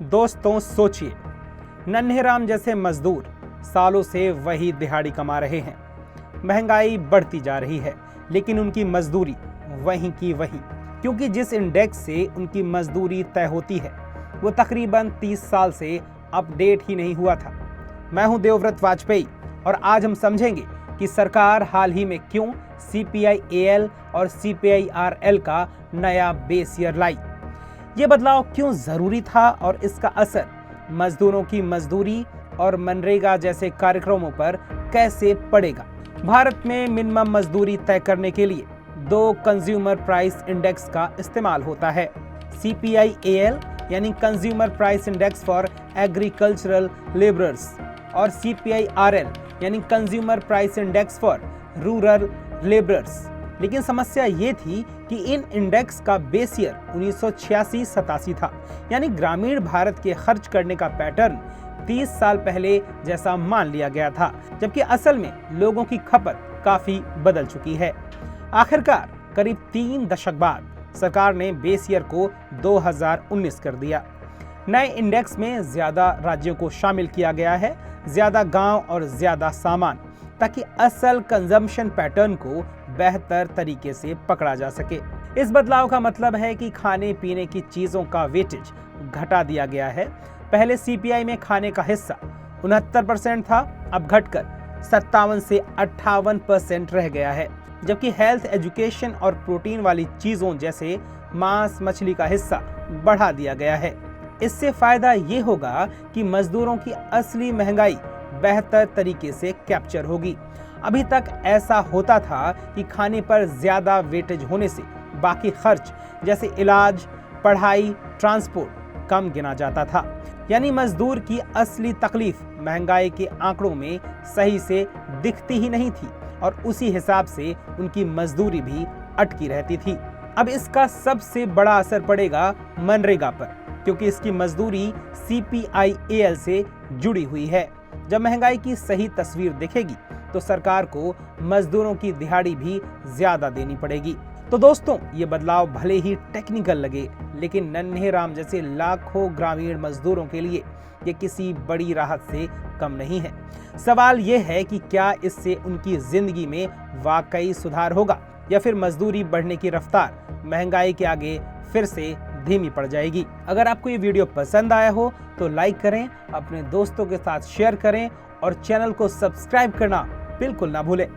दोस्तों सोचिए, नन्हेराम जैसे मजदूर सालों से वही दिहाड़ी कमा रहे हैं। महंगाई बढ़ती जा रही है, लेकिन उनकी मजदूरी वहीं की वही, क्योंकि जिस इंडेक्स से उनकी मजदूरी तय होती है वो तकरीबन 30 साल से अपडेट ही नहीं हुआ था। मैं हूं देवव्रत वाजपेयी और आज हम समझेंगे कि सरकार हाल ही में क्यों CPI-AL और CPI-RL का नया बेस ईयर लाई। ये बदलाव क्यों जरूरी था और इसका असर मजदूरों की मजदूरी और मनरेगा जैसे कार्यक्रमों पर कैसे पड़ेगा। भारत में मिनिमम मजदूरी तय करने के लिए दो कंज्यूमर प्राइस इंडेक्स का इस्तेमाल होता है। CPI-AL यानी consumer price index for agricultural labourers और CPI-RL यानी consumer price index for rural labourers. लेकिन समस्या ये थी कि इन इंडेक्स का बेस ईयर 1986-87 था, यानी ग्रामीण भारत के खर्च करने का पैटर्न 30 साल पहले जैसा मान लिया गया था, जबकि असल में लोगों की खपत काफी बदल चुकी है। आखिरकार करीब 3 दशक बाद सरकार ने बेस ईयर को 2019 कर दिया। नए इंडेक्स में ज्यादा राज्यों को शामिल किया गया है, ज्यादा गांव और ज्यादा सामान, ताकि असल कंजम्पशन पैटर्न को बेहतर तरीके से पकड़ा जा सके। इस बदलाव का मतलब है कि खाने पीने की चीजों का वेटेज घटा दिया गया है। पहले CPI में खाने का हिस्सा 69% था, अब घटकर 57 से 58% रह गया है, जबकि हेल्थ, एजुकेशन और प्रोटीन वाली चीजों जैसे मांस, मछली का हिस्सा बढ़ा दिया गया है। इससे फायदा ये होगा कि मजदूरों की असली महंगाई बेहतर तरीके से कैप्चर होगी। अभी तक ऐसा होता था कि खाने पर ज्यादा वेटेज होने से बाकी खर्च जैसे इलाज, पढ़ाई, ट्रांसपोर्ट कम गिना जाता था, यानी मजदूर की असली तकलीफ महंगाई के आंकड़ों में सही से दिखती ही नहीं थी और उसी हिसाब से उनकी मजदूरी भी अटकी रहती थी। अब इसका सबसे बड़ा असर पड़ेगा मनरेगा पर, क्योंकि इसकी मजदूरी CPI-AL से जुड़ी हुई है। जब महंगाई की सही तस्वीर दिखेगी तो सरकार को मजदूरों की दिहाड़ी भी ज्यादा देनी पड़ेगी। तो दोस्तों, ये बदलाव भले ही टेक्निकल लगे, लेकिन नन्हेराम जैसे लाखों ग्रामीण मजदूरों के लिए ये किसी बड़ी राहत से कम नहीं है। सवाल ये है कि क्या इससे उनकी जिंदगी में वाकई सुधार होगा या फिर मजदूरी बढ़ने की रफ्तार महंगाई के आगे फिर से धीमी पड़ जाएगी। अगर आपको ये वीडियो पसंद आया हो तो लाइक करें, अपने दोस्तों के साथ शेयर करें और चैनल को सब्सक्राइब करना बिल्कुल ना भूलें।